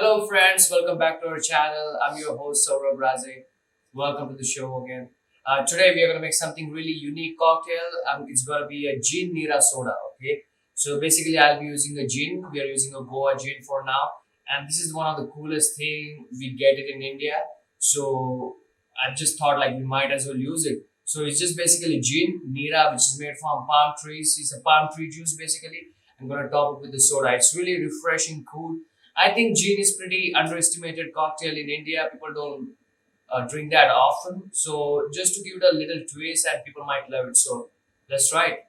Hello, friends. Welcome back to our channel. I'm your host, Saurabh Raze. Welcome to the show again. Today, we are going to make something really unique cocktail. It's going to be a gin nira soda. Okay. So basically, I'll be using a gin. We are using a Goa gin for now, and this is one of the coolest thing we get it in India. So I just thought like we might as well use it. So it's just basically gin nira, which is made from palm trees. It's a palm tree juice basically. I'm gonna top it with the soda. It's really refreshing, cool. I think gin is pretty underestimated cocktail in India. People don't drink that often. So just to give it a little twist, and people might love it. So let's try it.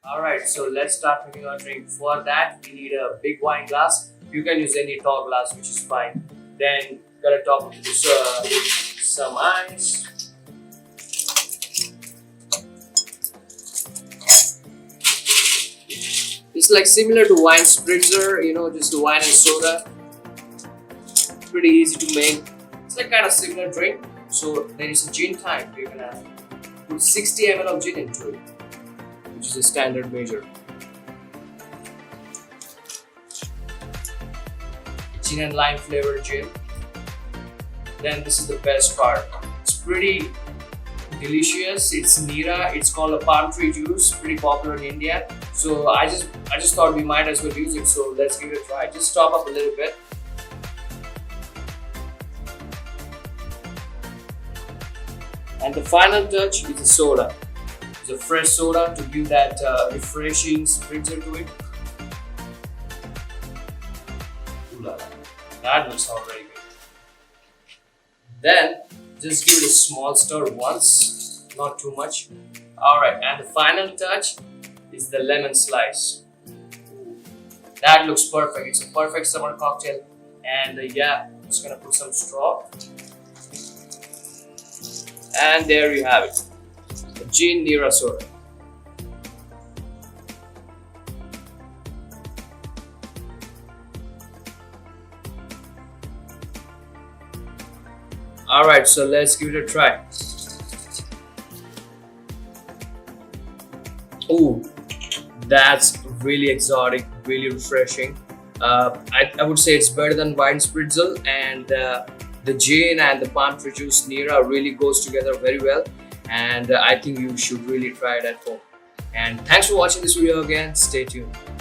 All right. So let's start making our drink. For that, we need a big wine glass. You can use any tall glass, which is fine. Then gotta top it with some ice. It's like similar to wine spritzer, just the wine and soda. Pretty easy to make. It's like kind of similar drink. So there is a gin type. You're gonna put 60 ml of gin into it, which is a standard measure. Gin and lime flavored gin. Then this is the best part. It's pretty delicious. It's nira. It's called a palm tree juice. Pretty popular in India. So I just thought we might as well use it. So let's give it a try. Just top up a little bit. And the final touch is the soda. It's a fresh soda to give that refreshing spritzer to it. Ooh la la. That will sound very good. Then just give it a small stir once, not too much. Alright, and the final touch is the lemon slice. Ooh, that looks perfect. It's a perfect summer cocktail. And yeah, just gonna put some straw. And there you have it, the gin nira soda. Alright, so let's give it a try. Ooh, that's really exotic, really refreshing. I would say it's better than wine spritzel, and the gin and the palm tree juice nira really goes together very well. And I think you should really try it at home. And thanks for watching this video again. Stay tuned.